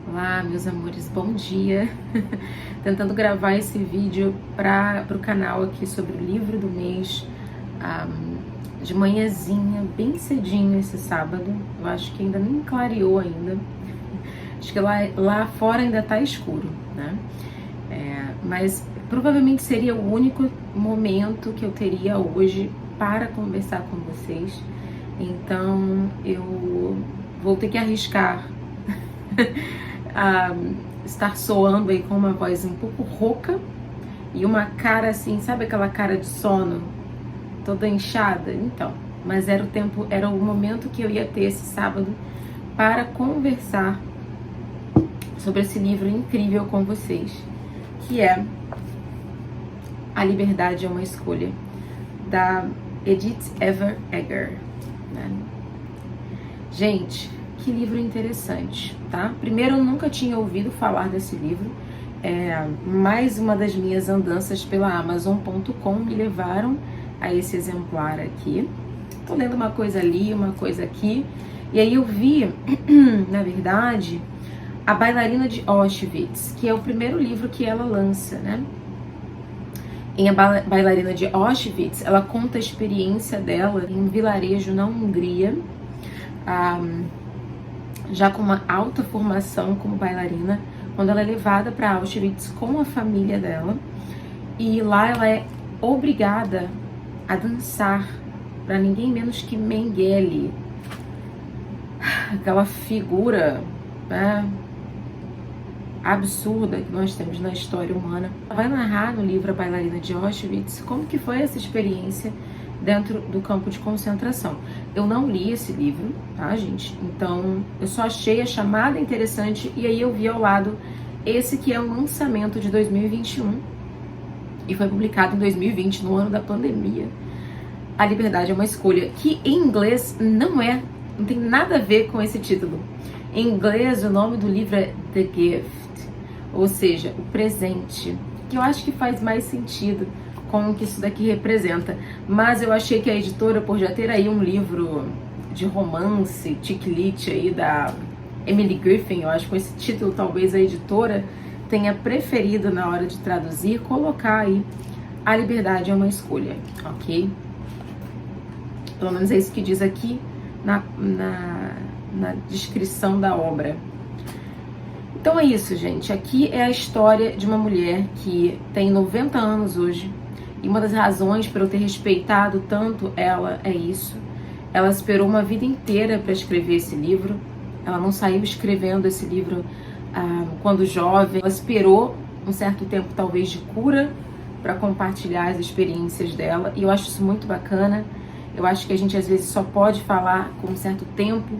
Olá, meus amores, bom dia! Tentando gravar esse vídeo para o canal aqui sobre o livro do mês, de manhãzinha, bem cedinho esse sábado. Eu acho que ainda nem clareou ainda. Acho que lá fora ainda tá escuro, né? Mas provavelmente seria o único momento que eu teria hoje para conversar com vocês. Então eu vou ter que arriscar estar soando aí com uma voz um pouco rouca e uma cara assim, sabe aquela cara de sono, toda inchada? Então, mas era o momento que eu ia ter esse sábado para conversar sobre esse livro incrível com vocês, que é A Liberdade é uma Escolha, da Edith Ever Eger, né? Gente, que livro interessante, tá? Primeiro, eu nunca tinha ouvido falar desse livro. Mais uma das minhas andanças pela Amazon.com me levaram a esse exemplar aqui. Tô lendo uma coisa ali, uma coisa aqui. E aí eu vi, na verdade, A Bailarina de Auschwitz, que é o primeiro livro que ela lança, né? Em A Bailarina de Auschwitz, ela conta a experiência dela em um vilarejo na Hungria, já com uma alta formação como bailarina, quando ela é levada para Auschwitz com a família dela, e lá ela é obrigada a dançar para ninguém menos que Mengele, aquela figura, né, absurda que nós temos na história humana. Ela vai narrar no livro A Bailarina de Auschwitz como que foi essa experiência dentro do campo de concentração. Eu não li esse livro, tá, gente? Então, eu só achei a chamada interessante e aí eu vi ao lado esse que é um lançamento de 2021 e foi publicado em 2020, no ano da pandemia. A Liberdade é uma Escolha, que em inglês não tem nada a ver com esse título. Em inglês, o nome do livro é The Gift, ou seja, o presente, que eu acho que faz mais sentido com o que isso daqui representa. Mas eu achei que a editora, por já ter aí um livro de romance, chick-lit aí da Emily Griffin, eu acho que com esse título talvez a editora tenha preferido na hora de traduzir, colocar aí A Liberdade é uma Escolha, ok? Pelo menos é isso que diz aqui na descrição da obra. Então é isso, gente. Aqui é a história de uma mulher que tem 90 anos hoje. E uma das razões para eu ter respeitado tanto ela é isso. Ela esperou uma vida inteira para escrever esse livro. Ela não saiu escrevendo esse livro quando jovem. Ela esperou um certo tempo, talvez, de cura para compartilhar as experiências dela. E eu acho isso muito bacana. Eu acho que a gente, às vezes, só pode falar com um certo tempo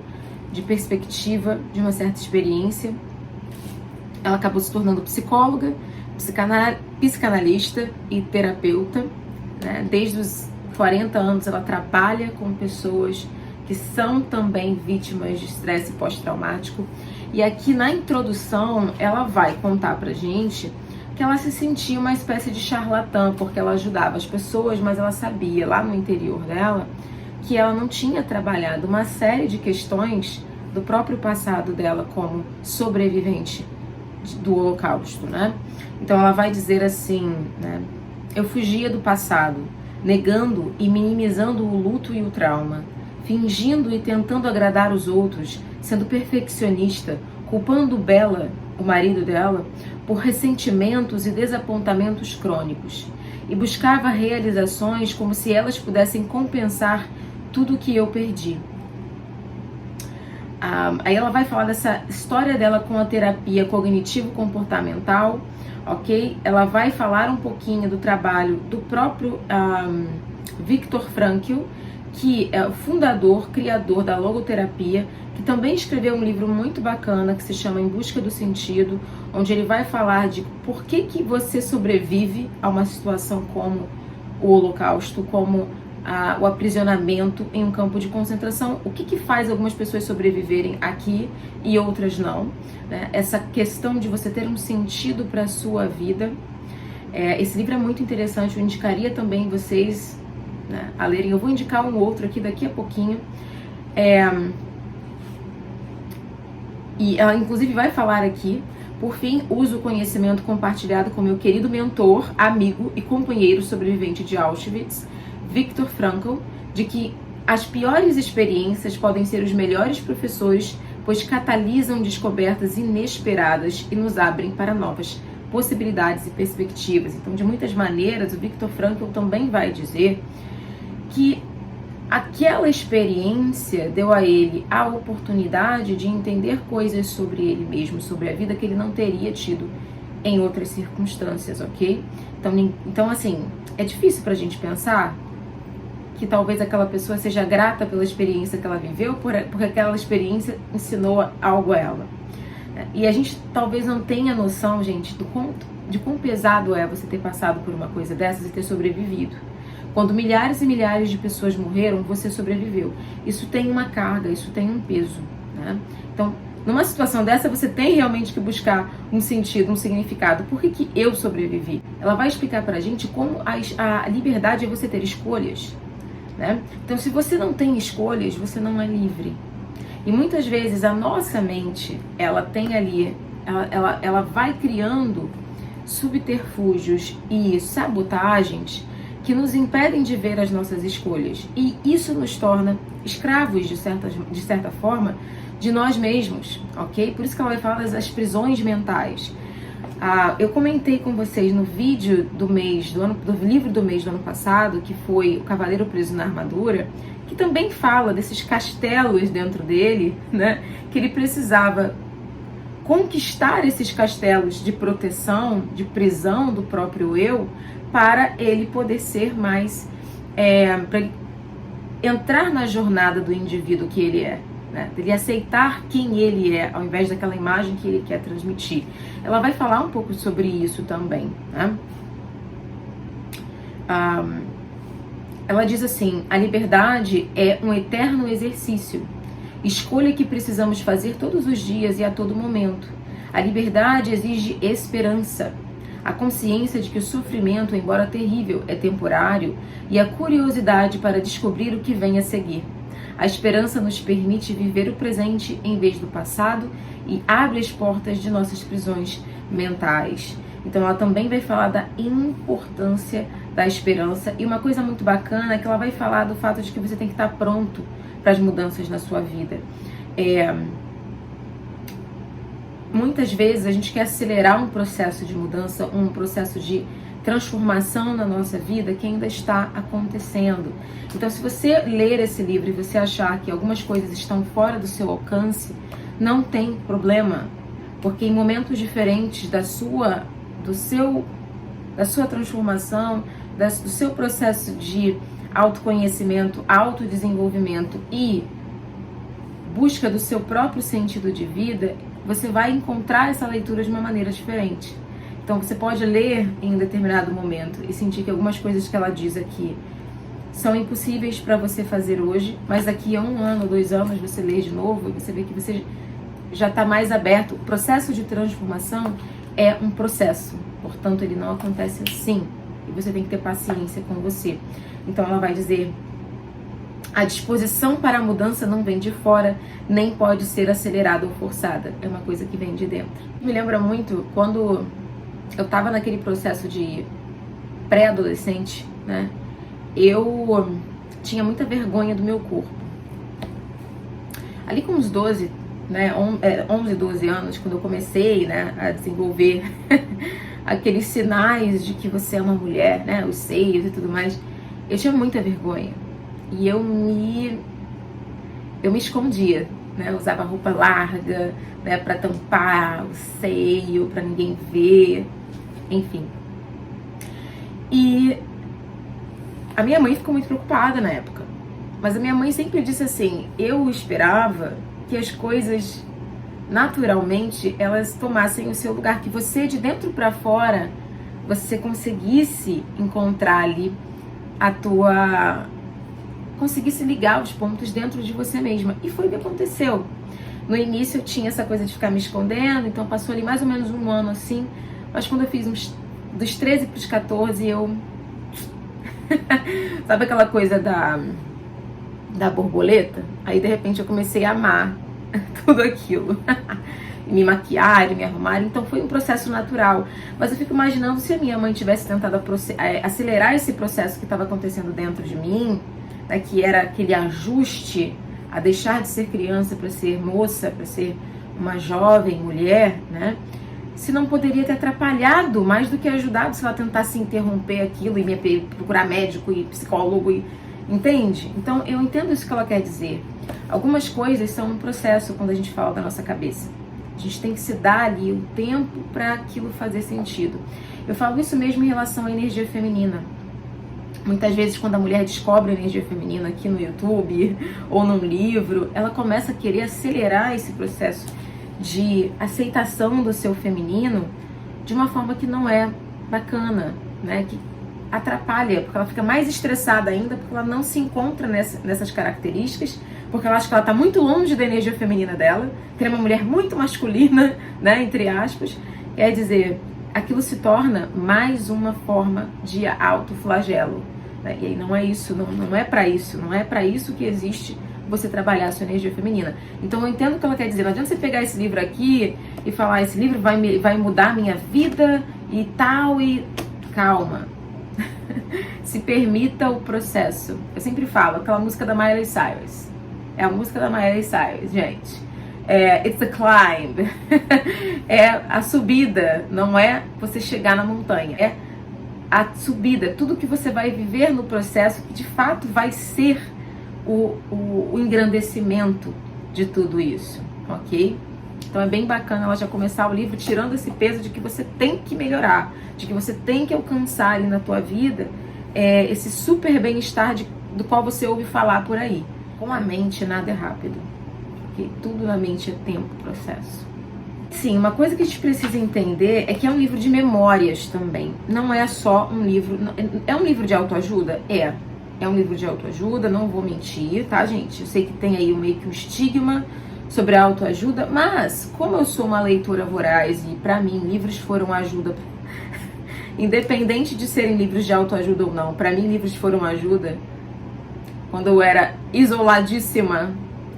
de perspectiva de uma certa experiência. Ela acabou se tornando psicóloga, psicanalista e terapeuta, né? Desde os 40 anos ela trabalha com pessoas que são também vítimas de estresse pós-traumático. E aqui na introdução ela vai contar pra gente que ela se sentia uma espécie de charlatã, porque ela ajudava as pessoas, mas ela sabia lá no interior dela que ela não tinha trabalhado uma série de questões do próprio passado dela como sobrevivente do Holocausto, né? Então ela vai dizer assim, né? Eu fugia do passado, negando e minimizando o luto e o trauma, fingindo e tentando agradar os outros, sendo perfeccionista, culpando Bela, o marido dela, por ressentimentos e desapontamentos crônicos, e buscava realizações como se elas pudessem compensar tudo o que eu perdi. Aí ela vai falar dessa história dela com a terapia cognitivo-comportamental, ok? Ela vai falar um pouquinho do trabalho do próprio Viktor Frankl, que é o fundador, criador da logoterapia, que também escreveu um livro muito bacana que se chama Em Busca do Sentido, onde ele vai falar de por que você sobrevive a uma situação como o Holocausto, como o aprisionamento em um campo de concentração, o que faz algumas pessoas sobreviverem aqui e outras não, né? Essa questão de você ter um sentido para a sua vida. Esse livro é muito interessante, eu indicaria também vocês né, a lerem. Eu vou indicar um outro aqui daqui a pouquinho. E ela inclusive vai falar aqui, por fim, uso o conhecimento compartilhado com meu querido mentor, amigo e companheiro sobrevivente de Auschwitz, Viktor Frankl, de que as piores experiências podem ser os melhores professores, pois catalisam descobertas inesperadas e nos abrem para novas possibilidades e perspectivas. Então, de muitas maneiras, o Viktor Frankl também vai dizer que aquela experiência deu a ele a oportunidade de entender coisas sobre ele mesmo, sobre a vida que ele não teria tido em outras circunstâncias, ok? Então assim, é difícil pra gente pensar que talvez aquela pessoa seja grata pela experiência que ela viveu, porque aquela experiência ensinou algo a ela. E a gente talvez não tenha noção, gente, de quão pesado é você ter passado por uma coisa dessas e ter sobrevivido. Quando milhares e milhares de pessoas morreram, você sobreviveu. Isso tem uma carga, isso tem um peso, né? Então, numa situação dessa, você tem realmente que buscar um sentido, um significado. Por que eu sobrevivi? Ela vai explicar pra gente como a liberdade é você ter escolhas, né? Então, se você não tem escolhas, você não é livre. E muitas vezes a nossa mente, ela tem ali, ela vai criando subterfúgios e sabotagens que nos impedem de ver as nossas escolhas. E isso nos torna escravos, de certa forma, de nós mesmos, ok? Por isso que ela vai falar das prisões mentais. Eu comentei com vocês no vídeo do livro do mês do ano passado, que foi O Cavaleiro Preso na Armadura, que também fala desses castelos dentro dele, né? Que ele precisava conquistar esses castelos de proteção, de prisão do próprio eu, para ele poder ser mais, para ele entrar na jornada do indivíduo que ele é, né? Ele aceitar quem ele é, ao invés daquela imagem que ele quer transmitir. Ela vai falar um pouco sobre isso também, né? Ela diz assim: a liberdade é um eterno exercício, escolha que precisamos fazer todos os dias e a todo momento. A liberdade exige esperança, a consciência de que o sofrimento, embora terrível, é temporário, e a curiosidade para descobrir o que vem a seguir. A esperança nos permite viver o presente em vez do passado e abre as portas de nossas prisões mentais. Então ela também vai falar da importância da esperança, e uma coisa muito bacana é que ela vai falar do fato de que você tem que estar pronto para as mudanças na sua vida. Muitas vezes a gente quer acelerar um processo de mudança, um processo de transformação na nossa vida que ainda está acontecendo. Então, se você ler esse livro e você achar que algumas coisas estão fora do seu alcance, não tem problema, porque em momentos diferentes da sua transformação, do seu processo de autoconhecimento, autodesenvolvimento e busca do seu próprio sentido de vida, você vai encontrar essa leitura de uma maneira diferente. Então você pode ler em um determinado momento e sentir que algumas coisas que ela diz aqui são impossíveis para você fazer hoje, mas daqui a 1 ano, 2 anos, você lê de novo e você vê que você já está mais aberto. O processo de transformação é um processo, portanto ele não acontece assim, e você tem que ter paciência com você. Então ela vai dizer: a disposição para a mudança não vem de fora, nem pode ser acelerada ou forçada. É uma coisa que vem de dentro. Me lembra muito quando eu estava naquele processo de pré-adolescente, né? Eu tinha muita vergonha do meu corpo. Ali com uns 12, né, 11, 12 anos, quando eu comecei, né, a desenvolver aqueles sinais de que você é uma mulher, né, os seios e tudo mais, eu tinha muita vergonha. E eu me escondia, né? Eu usava roupa larga, né, para tampar o seio, para ninguém ver, enfim. E a minha mãe ficou muito preocupada na época. Mas a minha mãe sempre disse assim: eu esperava que as coisas naturalmente elas tomassem o seu lugar, que você de dentro para fora você conseguisse encontrar ali conseguisse ligar os pontos dentro de você mesma. E foi o que aconteceu. No início eu tinha essa coisa de ficar me escondendo, então passou ali mais ou menos 1 ano assim, mas quando eu fiz dos 13 para os 14, eu Sabe aquela coisa da borboleta? Aí de repente eu comecei a amar tudo aquilo. Me maquiar, me arrumar, então foi um processo natural. Mas eu fico imaginando se a minha mãe tivesse tentado acelerar esse processo que estava acontecendo dentro de mim, né, que era aquele ajuste a deixar de ser criança para ser moça, para ser uma jovem mulher, né? Se não poderia ter atrapalhado mais do que ajudado se ela tentasse interromper aquilo e me procurar médico e psicólogo, entende? Então eu entendo isso que ela quer dizer. Algumas coisas são um processo quando a gente fala da nossa cabeça. A gente tem que se dar ali o tempo para aquilo fazer sentido. Eu falo isso mesmo em relação à energia feminina. Muitas vezes quando a mulher descobre a energia feminina aqui no YouTube ou num livro, ela começa a querer acelerar esse processo de aceitação do seu feminino de uma forma que não é bacana, né? Que atrapalha, porque ela fica mais estressada ainda, porque ela não se encontra nessas características, porque ela acha que ela está muito longe da energia feminina dela, que é uma mulher muito masculina, né, entre aspas. Quer dizer, aquilo se torna mais uma forma de autoflagelo, né? E aí não é isso, não é para isso, não é para isso que existe você trabalhar a sua energia feminina. Então eu entendo o que ela quer dizer. Não adianta você pegar esse livro aqui e falar, esse livro vai mudar a minha vida e tal, e calma. Se permita o processo. Eu sempre falo, aquela música da Miley Cyrus. É a música da Miley Cyrus, gente. It's a climb. É a subida, não é você chegar na montanha. É a subida, tudo que você vai viver no processo que de fato vai ser o engrandecimento de tudo isso, ok? Então é bem bacana ela já começar o livro tirando esse peso de que você tem que melhorar, de que você tem que alcançar ali na tua vida esse super bem-estar do qual você ouve falar por aí. Com a mente nada é rápido, ok? Tudo na mente é tempo, processo. Sim, uma coisa que a gente precisa entender é que é um livro de memórias também. Não é só um livro... É um livro de autoajuda? É um livro de autoajuda, não vou mentir, tá, gente? Eu sei que tem aí meio que um estigma sobre a autoajuda, mas como eu sou uma leitora voraz e pra mim livros foram ajuda, independente de serem livros de autoajuda ou não, pra mim livros foram ajuda quando eu era isoladíssima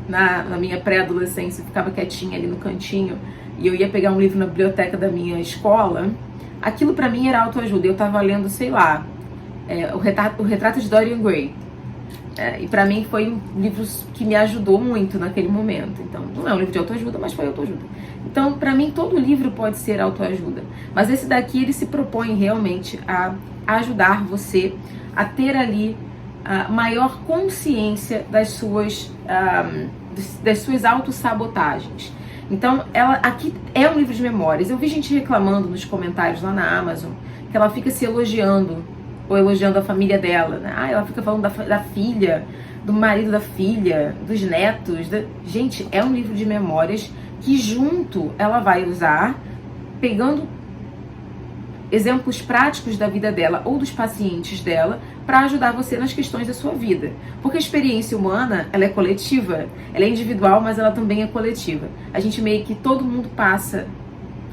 na minha pré-adolescência, ficava quietinha ali no cantinho e eu ia pegar um livro na biblioteca da minha escola, aquilo pra mim era autoajuda. Eu tava lendo, sei lá, o Retrato de Dorian Gray. E pra mim foi um livro que me ajudou muito naquele momento. Então, não é um livro de autoajuda, mas foi autoajuda. Então, pra mim, todo livro pode ser autoajuda. Mas esse daqui, ele se propõe realmente a ajudar você a ter ali maior consciência das suas autossabotagens. Então, aqui é um livro de memórias. Eu vi gente reclamando nos comentários lá na Amazon que ela fica se elogiando ou elogiando a família dela, né? Ela fica falando da filha, do marido da filha, dos netos. Gente, é um livro de memórias que junto ela vai usar, pegando exemplos práticos da vida dela ou dos pacientes dela para ajudar você nas questões da sua vida. Porque a experiência humana, ela é coletiva, ela é individual, mas ela também é coletiva. A gente meio que todo mundo passa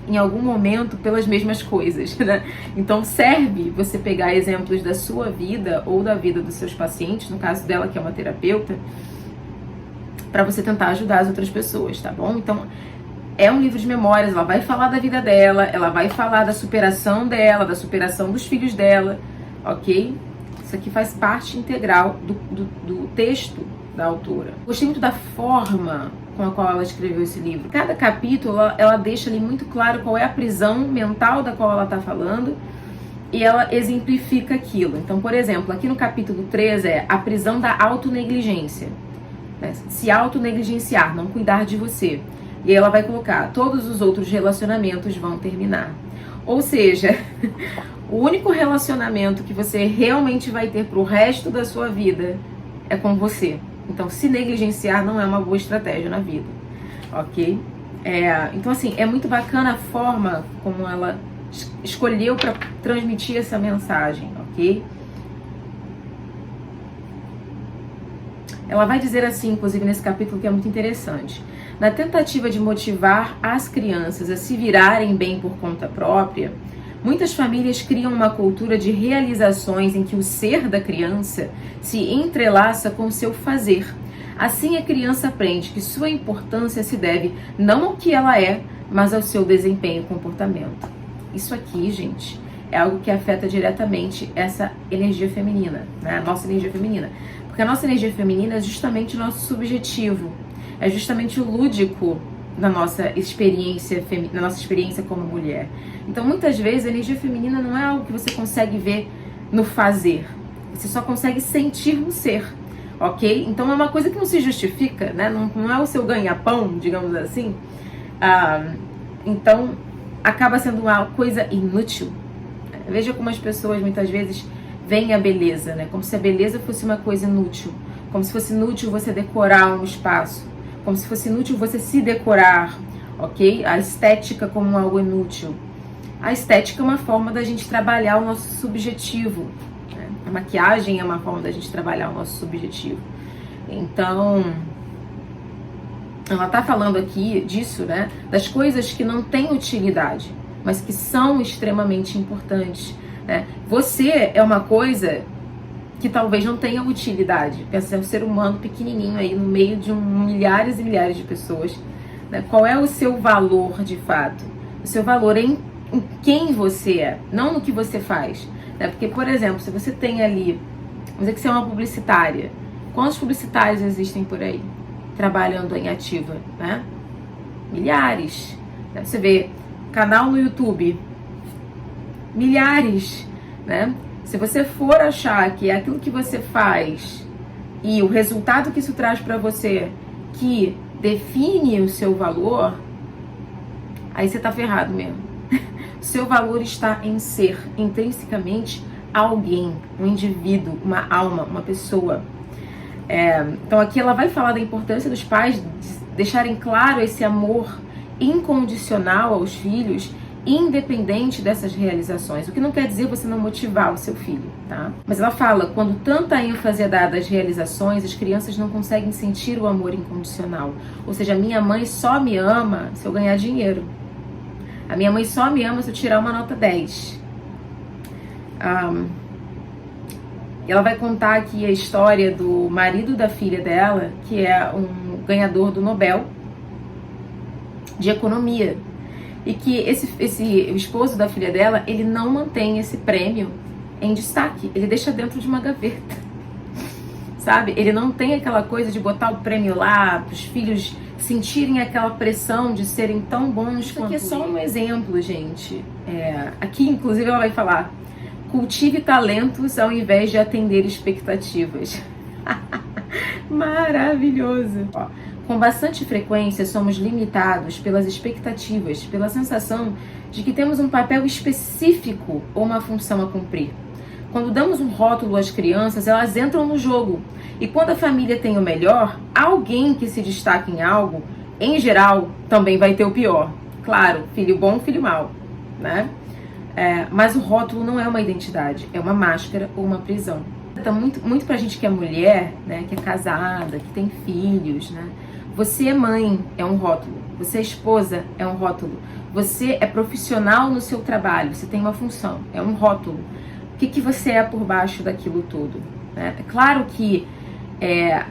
em algum momento pelas mesmas coisas, né? Então serve você pegar exemplos da sua vida ou da vida dos seus pacientes, no caso dela que é uma terapeuta, para você tentar ajudar as outras pessoas, tá bom? Então é um livro de memórias, ela vai falar da vida dela, ela vai falar da superação dela, da superação dos filhos dela, ok? Isso aqui faz parte integral do texto da autora. Gostei muito da forma com a qual ela escreveu esse livro. Cada capítulo, ela deixa ali muito claro qual é a prisão mental da qual ela está falando e ela exemplifica aquilo. Então, por exemplo, aqui no capítulo 3 é a prisão da autonegligência. Né? Se autonegligenciar, não cuidar de você. E aí ela vai colocar, todos os outros relacionamentos vão terminar. Ou seja, o único relacionamento que você realmente vai ter pro resto da sua vida é com você. Então, se negligenciar não é uma boa estratégia na vida, ok? Então, assim, é muito bacana a forma como ela escolheu para transmitir essa mensagem, ok? Ela vai dizer assim, inclusive nesse capítulo, que é muito interessante. Na tentativa de motivar as crianças a se virarem bem por conta própria, Muitas famílias criam uma cultura de realizações em que o ser da criança se entrelaça com o seu fazer. Assim, a criança aprende que sua importância se deve não ao que ela é, mas ao seu desempenho e comportamento. Isso aqui, gente, é algo que afeta diretamente essa energia feminina, né? A nossa energia feminina. Porque a nossa energia feminina é justamente o nosso subjetivo, é justamente o lúdico na nossa experiência como mulher. Então, muitas vezes, a energia feminina não é algo que você consegue ver no fazer. Você só consegue sentir no ser, ok? Então, é uma coisa que não se justifica, né? Não é o seu ganha-pão, digamos assim. Então, acaba sendo uma coisa inútil. Veja como as pessoas, muitas vezes, veem a beleza, né? Como se a beleza fosse uma coisa inútil. Como se fosse inútil você decorar um espaço. Como se fosse inútil você se decorar, ok? A estética como algo inútil. A estética é uma forma da gente trabalhar o nosso subjetivo, né? A maquiagem é uma forma da gente trabalhar o nosso subjetivo. Então, ela tá falando aqui disso, né? Das coisas que não têm utilidade, mas que são extremamente importantes, né? Você é uma coisa que talvez não tenha utilidade. Pensa, é um ser humano pequenininho aí no meio de milhares e milhares de pessoas, né? Qual é o seu valor de fato? O seu valor é em quem você é, não no que você faz, né? Porque, por exemplo, se você tem ali, vamos dizer que você é uma publicitária, quantos publicitários existem por aí trabalhando em ativa, né? Milhares. Você vê canal no YouTube, milhares, né? Se você for achar que é aquilo que você faz e o resultado que isso traz para você que define o seu valor, aí você tá ferrado mesmo. Seu valor está em ser intrinsecamente alguém, um indivíduo, uma alma, uma pessoa. Então aqui ela vai falar da importância dos pais deixarem claro esse amor incondicional aos filhos, independente dessas realizações. O que não quer dizer você não motivar o seu filho, tá? Mas ela fala, quando tanta ênfase é dada às realizações, as crianças não conseguem sentir o amor incondicional. Ou seja, a minha mãe só me ama se eu ganhar dinheiro. A minha mãe só me ama se eu tirar uma nota 10. Ela vai contar aqui a história do marido da filha dela, que é um ganhador do Nobel de Economia. E que o esposo da filha dela, ele não mantém esse prêmio em destaque. Ele deixa dentro de uma gaveta, sabe? Ele não tem aquela coisa de botar o prêmio lá, para os filhos sentirem aquela pressão de serem tão bons quanto ele. Isso aqui é só um exemplo, gente. Aqui, inclusive, ela vai falar: cultive talentos ao invés de atender expectativas. Maravilhoso! Ó, com bastante frequência somos limitados pelas expectativas, pela sensação de que temos um papel específico ou uma função a cumprir. Quando damos um rótulo às crianças, elas entram no jogo. E quando a família tem o melhor, alguém que se destaca em algo, em geral, também vai ter o pior. Claro, filho bom, filho mau, né? Mas o rótulo não é uma identidade, é uma máscara ou uma prisão. Então, muito pra gente que é mulher, né, que é casada, que tem filhos, né? Você é mãe, é um rótulo. Você é esposa, é um rótulo. Você é profissional no seu trabalho, você tem uma função, é um rótulo. O que você é por baixo daquilo tudo, né? É claro que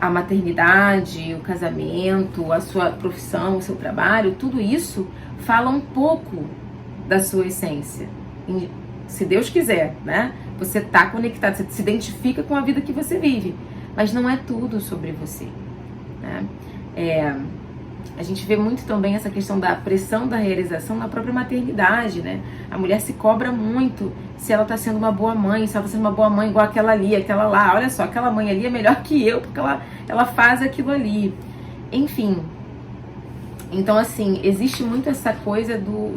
a maternidade, o casamento, a sua profissão, o seu trabalho, tudo isso fala um pouco da sua essência. Se Deus quiser, né? Você tá conectado, você se identifica com a vida que você vive, mas não é tudo sobre você, né? A gente vê muito também essa questão da pressão da realização na própria maternidade, né? A mulher se cobra muito se ela tá sendo uma boa mãe, se ela tá sendo uma boa mãe igual aquela ali, aquela lá. Olha só, aquela mãe ali é melhor que eu, porque ela faz aquilo ali. Enfim. Então, assim, existe muito essa coisa do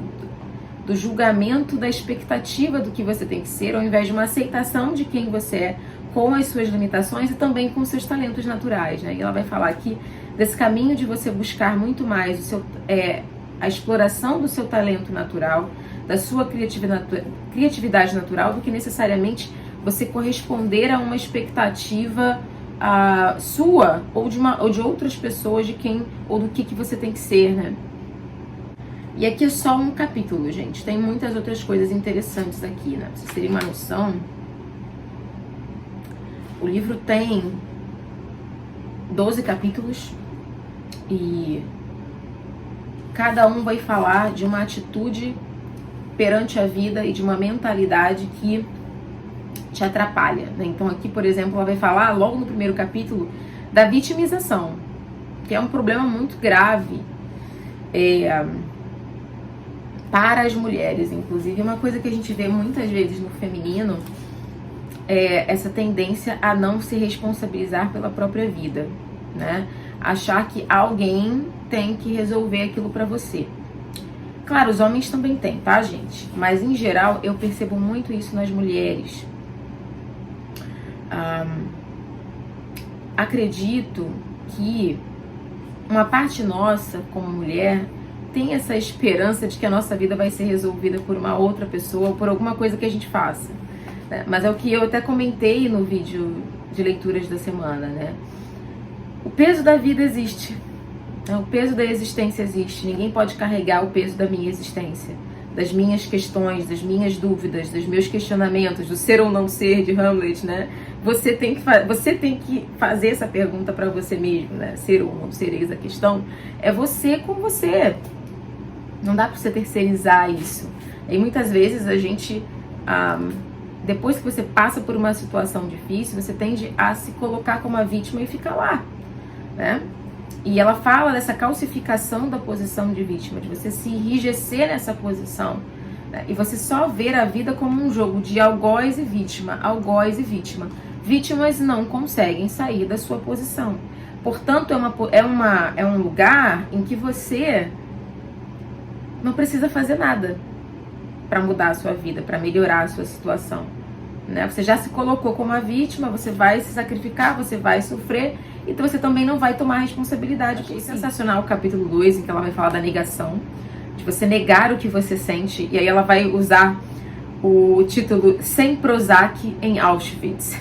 julgamento da expectativa do que você tem que ser, ao invés de uma aceitação de quem você é, com as suas limitações e também com os seus talentos naturais, né? E ela vai falar aqui desse caminho de você buscar muito mais a exploração do seu talento natural, da sua criatividade natural, do que necessariamente você corresponder a uma expectativa sua ou de outras pessoas, de quem ou do que você tem que ser, né? E aqui é só um capítulo, gente. Tem muitas outras coisas interessantes aqui, né? Pra vocês terem uma noção, o livro tem 12 capítulos e cada um vai falar de uma atitude perante a vida e de uma mentalidade que te atrapalha, né? Então aqui, por exemplo, ela vai falar logo no primeiro capítulo da vitimização, que é um problema muito grave para as mulheres, inclusive. Uma coisa que a gente vê muitas vezes no feminino é essa tendência a não se responsabilizar pela própria vida, né? Achar que alguém tem que resolver aquilo pra você. Claro, os homens também têm, tá, gente? Mas em geral eu percebo muito isso nas mulheres. Acredito que uma parte nossa, como mulher, tem essa esperança de que a nossa vida vai ser resolvida por uma outra pessoa, ou por alguma coisa que a gente faça, né? Mas é o que eu até comentei no vídeo de leituras da semana, né? O peso da vida existe, né? O peso da existência existe. Ninguém pode carregar o peso da minha existência, das minhas questões, das minhas dúvidas, dos meus questionamentos, do ser ou não ser de Hamlet, né? Você tem que fazer essa pergunta para você mesmo, né? Ser ou não ser, eis a questão. É você com você. Não dá para você terceirizar isso. E muitas vezes a gente, depois que você passa por uma situação difícil, você tende a se colocar como a vítima e ficar lá, né? E ela fala dessa calcificação da posição de vítima, de você se enrijecer nessa posição, né? E você só ver a vida como um jogo de algoz e vítima, algoz e vítima. Vítimas não conseguem sair da sua posição. Portanto, é um lugar em que você não precisa fazer nada para mudar a sua vida, para melhorar a sua situação, né? Você já se colocou como a vítima, você vai se sacrificar, você vai sofrer, então você também não vai tomar responsabilidade. Achei sensacional o capítulo 2, em que ela vai falar da negação, de você negar o que você sente, e aí ela vai usar o título Sem Prozac em Auschwitz.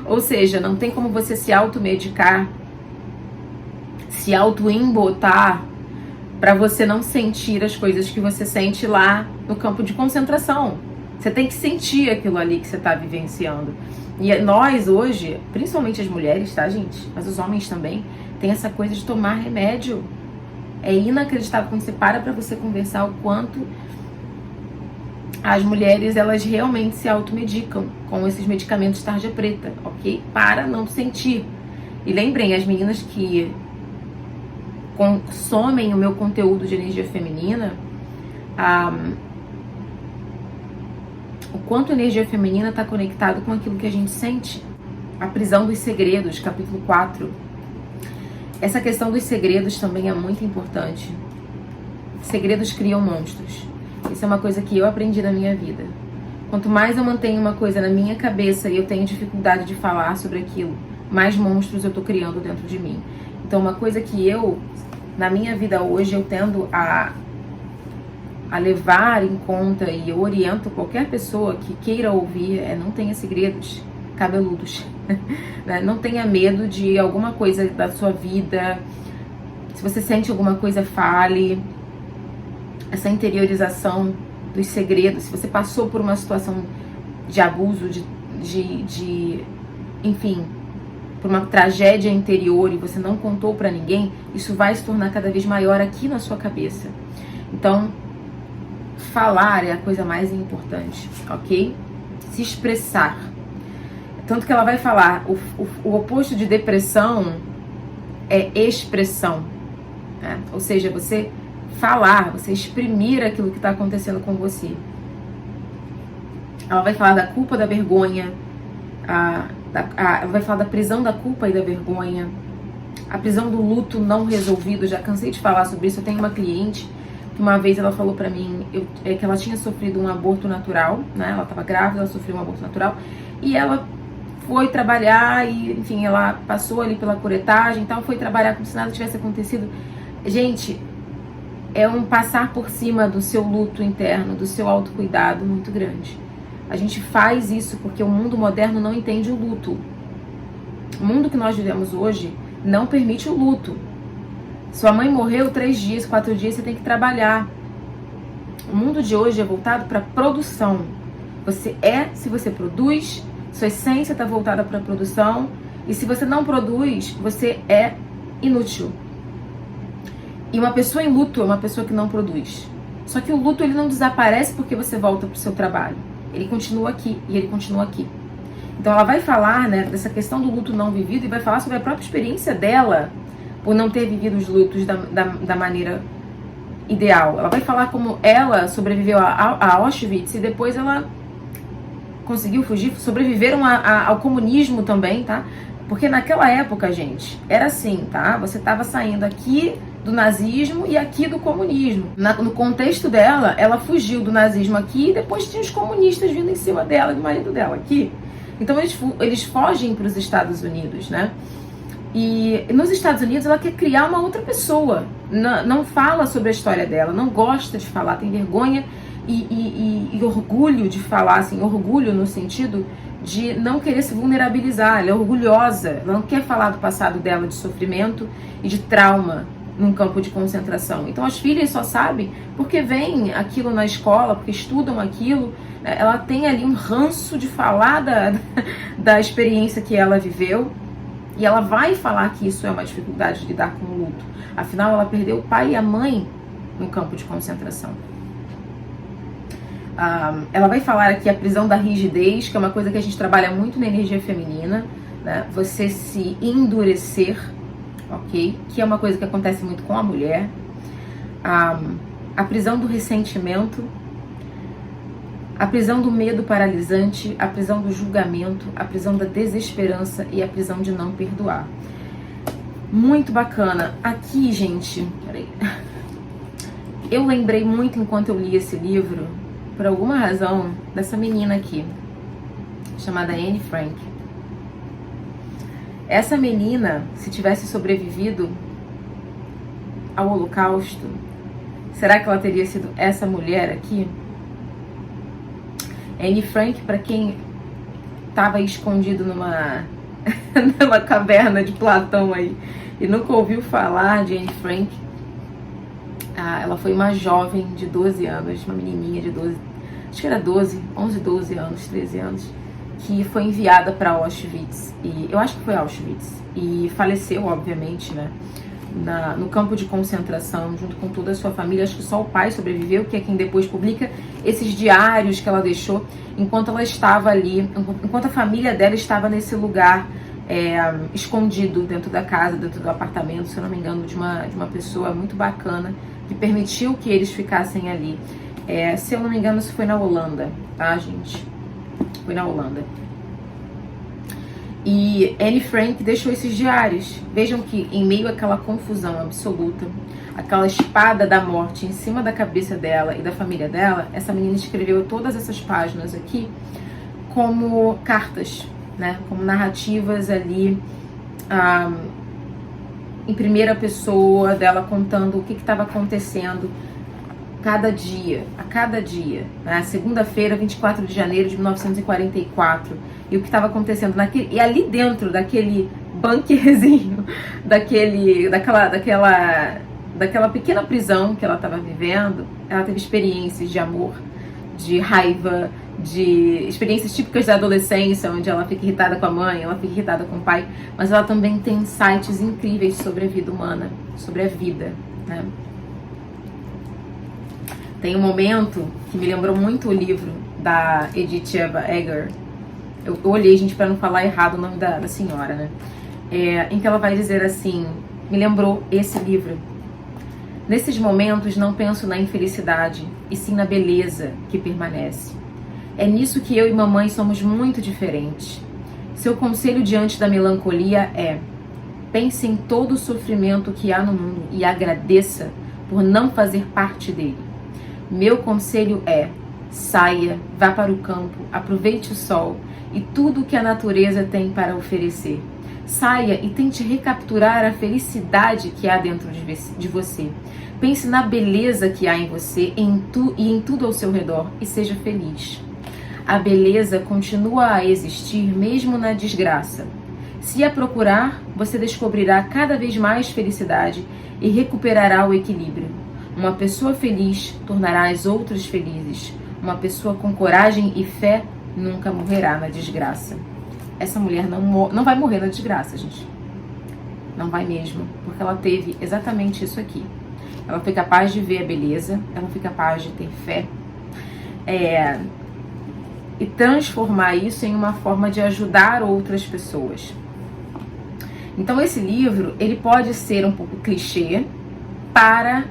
Ou seja, não tem como você se automedicar, se auto-embotar, para você não sentir as coisas que você sente lá no campo de concentração. Você tem que sentir aquilo ali que você está vivenciando. E nós hoje, principalmente as mulheres, tá, gente? Mas os homens também, tem essa coisa de tomar remédio. É inacreditável quando você para você conversar o quanto as mulheres, elas realmente se automedicam com esses medicamentos tarja preta, ok? Para não sentir. E lembrem, as meninas que consomem o meu conteúdo de energia feminina, o quanto a energia feminina está conectado com aquilo que a gente sente. A prisão dos segredos, capítulo 4. Essa questão dos segredos também é muito importante. Segredos criam monstros. Isso é uma coisa que eu aprendi na minha vida. Quanto mais eu mantenho uma coisa na minha cabeça e eu tenho dificuldade de falar sobre aquilo, mais monstros eu tô criando dentro de mim. Então, uma coisa que eu, na minha vida hoje, eu tendo a levar em conta, e eu oriento qualquer pessoa que queira ouvir, não tenha segredos cabeludos. Não tenha medo de alguma coisa da sua vida. Se você sente alguma coisa, fale. Essa interiorização dos segredos, se você passou por uma situação de abuso, enfim, por uma tragédia interior e você não contou pra ninguém, isso vai se tornar cada vez maior aqui na sua cabeça. Então, falar é a coisa mais importante, ok? Se expressar. Tanto que ela vai falar, o oposto de depressão é expressão, né? Ou seja, você falar, você exprimir aquilo que está acontecendo com você. Ela vai falar da culpa, da vergonha, vai falar da prisão da culpa e da vergonha, a prisão do luto não resolvido. Já cansei de falar sobre isso. Eu tenho uma cliente que uma vez ela falou pra mim que ela tinha sofrido um aborto natural, né? Ela estava grávida, ela sofreu um aborto natural e ela foi trabalhar e, enfim, ela passou ali pela curetagem e tal, foi trabalhar como se nada tivesse acontecido. Gente, é um passar por cima do seu luto interno, do seu autocuidado muito grande. A gente faz isso porque o mundo moderno não entende o luto. O mundo que nós vivemos hoje não permite o luto. Sua mãe morreu 3 dias, 4 dias, você tem que trabalhar. O mundo de hoje é voltado para produção. Você é se você produz, sua essência está voltada para a produção, e se você não produz, você é inútil. E uma pessoa em luto é uma pessoa que não produz. Só que o luto ele não desaparece porque você volta para o seu trabalho. Ele continua aqui e ele continua aqui. Então ela vai falar, né, dessa questão do luto não vivido e vai falar sobre a própria experiência dela por não ter vivido os lutos da maneira ideal. Ela vai falar como ela sobreviveu a Auschwitz e depois ela conseguiu fugir, sobreviveram ao comunismo também, tá? Porque naquela época, gente, era assim, tá? Você tava saindo aqui do nazismo e aqui do comunismo. No contexto dela, ela fugiu do nazismo aqui e depois tinha os comunistas vindo em cima dela, do marido dela aqui. Então eles fogem para os Estados Unidos, né? E nos Estados Unidos ela quer criar uma outra pessoa. Não fala sobre a história dela, não gosta de falar, tem vergonha e orgulho de falar, assim, orgulho no sentido de não querer se vulnerabilizar. Ela é orgulhosa, ela não quer falar do passado dela, de sofrimento e de trauma num campo de concentração. Então as filhas só sabem porque veem aquilo na escola, porque estudam aquilo. Ela tem ali um ranço de falar da experiência que ela viveu. E ela vai falar que isso é uma dificuldade de lidar com o luto. Afinal, ela perdeu o pai e a mãe no campo de concentração. Ela vai falar aqui a prisão da rigidez, que é uma coisa que a gente trabalha muito na energia feminina, né? Você se endurecer, ok? Que é uma coisa que acontece muito com a mulher. A prisão do ressentimento, a prisão do medo paralisante, a prisão do julgamento, a prisão da desesperança e a prisão de não perdoar. Muito bacana. Aqui, gente, peraí. Eu lembrei muito enquanto eu li esse livro, por alguma razão, dessa menina aqui, chamada Anne Frank. Essa menina, se tivesse sobrevivido ao Holocausto, será que ela teria sido essa mulher aqui? Anne Frank, para quem estava escondido numa caverna de Platão aí e nunca ouviu falar de Anne Frank, ela foi uma jovem de 12 anos, uma menininha de 12, acho que era 11, 12 anos, 13 anos, que foi enviada para Auschwitz, e eu acho que foi Auschwitz, e faleceu, obviamente, né, no campo de concentração, junto com toda a sua família. Acho que só o pai sobreviveu, que é quem depois publica esses diários que ela deixou enquanto ela estava ali, enquanto a família dela estava nesse lugar escondido dentro da casa, dentro do apartamento, se eu não me engano, de uma pessoa muito bacana que permitiu que eles ficassem ali. Se eu não me engano, isso foi na Holanda, tá, gente? Foi na Holanda. E Anne Frank deixou esses diários. Vejam que em meio àquela confusão absoluta, aquela espada da morte em cima da cabeça dela e da família dela, essa menina escreveu todas essas páginas aqui como cartas, né? Como narrativas ali em primeira pessoa, dela contando o que estava acontecendo a cada dia, né? Segunda-feira, 24 de janeiro de 1944, e o que estava acontecendo e ali dentro daquele bunkerzinho, daquela pequena prisão que ela estava vivendo, ela teve experiências de amor, de raiva, de experiências típicas da adolescência, onde ela fica irritada com a mãe, ela fica irritada com o pai, mas ela também tem insights incríveis sobre a vida humana, sobre a vida, né? Tem um momento que me lembrou muito o livro da Edith Eva Eger. Eu olhei, gente, para não falar errado o nome da senhora, né? Em que ela vai dizer assim, me lembrou esse livro. Nesses momentos não penso na infelicidade, e sim na beleza que permanece. É nisso que eu e mamãe somos muito diferentes. Seu conselho diante da melancolia é: pense em todo o sofrimento que há no mundo e agradeça por não fazer parte dele. Meu conselho é: saia, vá para o campo, aproveite o sol e tudo o que a natureza tem para oferecer. Saia e tente recapturar a felicidade que há dentro de você. Pense na beleza que há em você e em tudo ao seu redor e seja feliz. A beleza continua a existir mesmo na desgraça. Se a procurar, você descobrirá cada vez mais felicidade e recuperará o equilíbrio. Uma pessoa feliz tornará as outras felizes. Uma pessoa com coragem e fé nunca morrerá na desgraça. Essa mulher não vai morrer na desgraça, gente. Não vai mesmo, porque ela teve exatamente isso aqui. Ela foi capaz de ver a beleza, ela foi capaz de ter fé, e transformar isso em uma forma de ajudar outras pessoas. Então esse livro, ele pode ser um pouco clichê para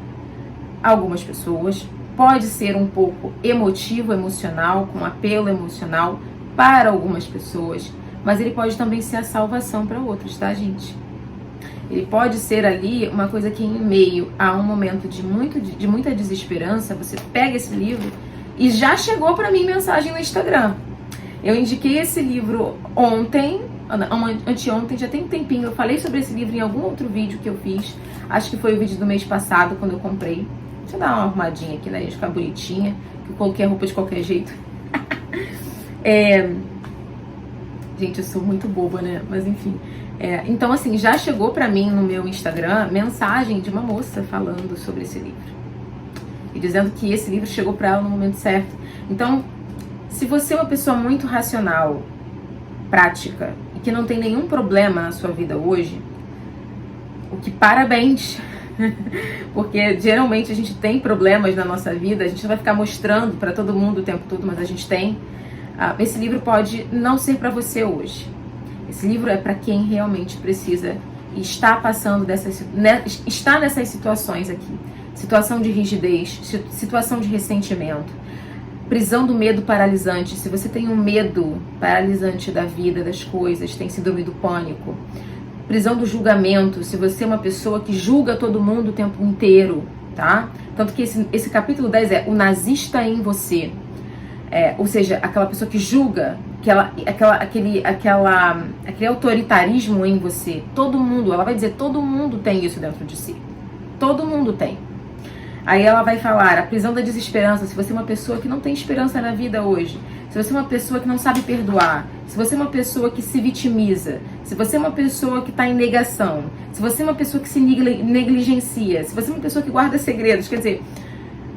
algumas pessoas, pode ser um pouco emotivo, emocional, com apelo emocional para algumas pessoas, mas ele pode também ser a salvação para outros, tá, gente? Ele pode ser ali uma coisa que em meio a um momento de muita desesperança, você pega esse livro e já chegou para mim mensagem no Instagram. Eu indiquei esse livro anteontem, já tem um tempinho. Eu falei sobre esse livro em algum outro vídeo que eu fiz. Acho que foi o vídeo do mês passado, quando eu comprei. Deixa eu dar uma arrumadinha aqui, né, gente, ficar bonitinha. Que eu coloquei a roupa de qualquer jeito. Gente, eu sou muito boba, né? Mas enfim. Então, assim, já chegou pra mim no meu Instagram mensagem de uma moça falando sobre esse livro. E dizendo que esse livro chegou pra ela no momento certo. Então, se você é uma pessoa muito racional, prática, e que não tem nenhum problema na sua vida hoje, o que parabéns! Porque geralmente a gente tem problemas na nossa vida, a gente não vai ficar mostrando pra todo mundo o tempo todo, mas a gente tem. Esse livro pode não ser pra você hoje. Esse livro é para quem realmente precisa e está passando está nessas situações aqui. Situação de rigidez, situação de ressentimento, prisão do medo paralisante. Se você tem um medo paralisante da vida, das coisas, tem síndrome do pânico. Prisão do julgamento, se você é uma pessoa que julga todo mundo o tempo inteiro, tá? Tanto que esse capítulo 10 é o nazista em você. Ou seja, aquela pessoa que julga, aquele autoritarismo em você. Todo mundo, ela vai dizer, todo mundo tem isso dentro de si. Todo mundo tem. Aí ela vai falar, a prisão da desesperança, se você é uma pessoa que não tem esperança na vida hoje, se você é uma pessoa que não sabe perdoar, se você é uma pessoa que se vitimiza, se você é uma pessoa que está em negação, se você é uma pessoa que se negligencia, se você é uma pessoa que guarda segredos, quer dizer,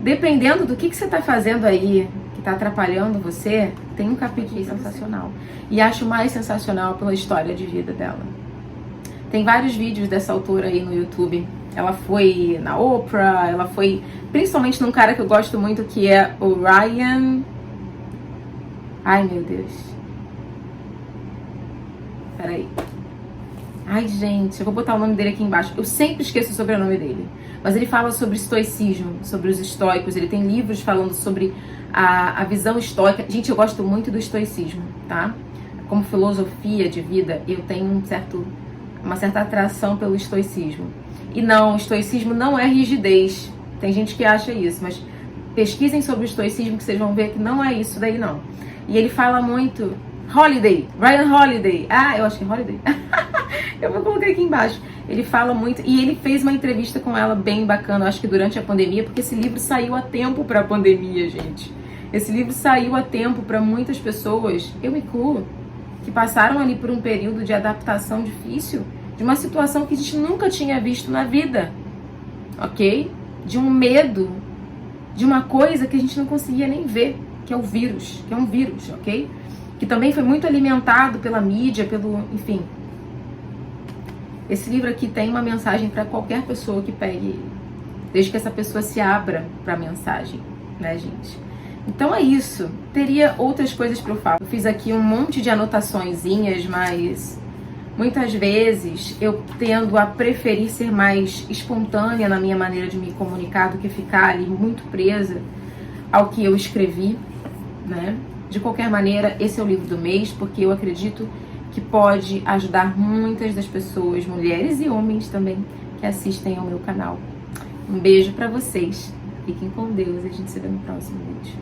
dependendo do que você está fazendo aí, que está atrapalhando você, tem um capítulo sensacional. E acho mais sensacional pela história de vida dela. Tem vários vídeos dessa autora aí no YouTube. Ela foi na Oprah, ela foi principalmente num cara que eu gosto muito, que é o Ryan... Ai, meu Deus. Peraí. Ai, gente, eu vou botar o nome dele aqui embaixo. Eu sempre esqueço o sobrenome dele. Mas ele fala sobre estoicismo, sobre os estoicos. Ele tem livros falando sobre a visão estoica. Gente, eu gosto muito do estoicismo, tá? Como filosofia de vida, eu tenho uma certa atração pelo estoicismo. E não, o estoicismo não é rigidez. Tem gente que acha isso, mas pesquisem sobre o estoicismo que vocês vão ver que não é isso daí, não. E ele fala muito... Ryan Holiday. Eu acho que é Holiday. Eu vou colocar aqui embaixo. Ele fala muito, e ele fez uma entrevista com ela bem bacana, acho que durante a pandemia, porque esse livro saiu a tempo para a pandemia, gente. Esse livro saiu a tempo para muitas pessoas, eu me incluo, que passaram ali por um período de adaptação difícil, de uma situação que a gente nunca tinha visto na vida, ok? De um medo, de uma coisa que a gente não conseguia nem ver, que é o vírus, que é um vírus, ok? Que também foi muito alimentado pela mídia, enfim. Esse livro aqui tem uma mensagem para qualquer pessoa que pegue, desde que essa pessoa se abra para a mensagem, né, gente? Então é isso. Teria outras coisas para eu falar. Eu fiz aqui um monte de anotaçõezinhas, mas muitas vezes eu tendo a preferir ser mais espontânea na minha maneira de me comunicar do que ficar ali muito presa ao que eu escrevi, né? De qualquer maneira, esse é o livro do mês, porque eu acredito que pode ajudar muitas das pessoas, mulheres e homens também, que assistem ao meu canal. Um beijo pra vocês. Fiquem com Deus e a gente se vê no próximo vídeo.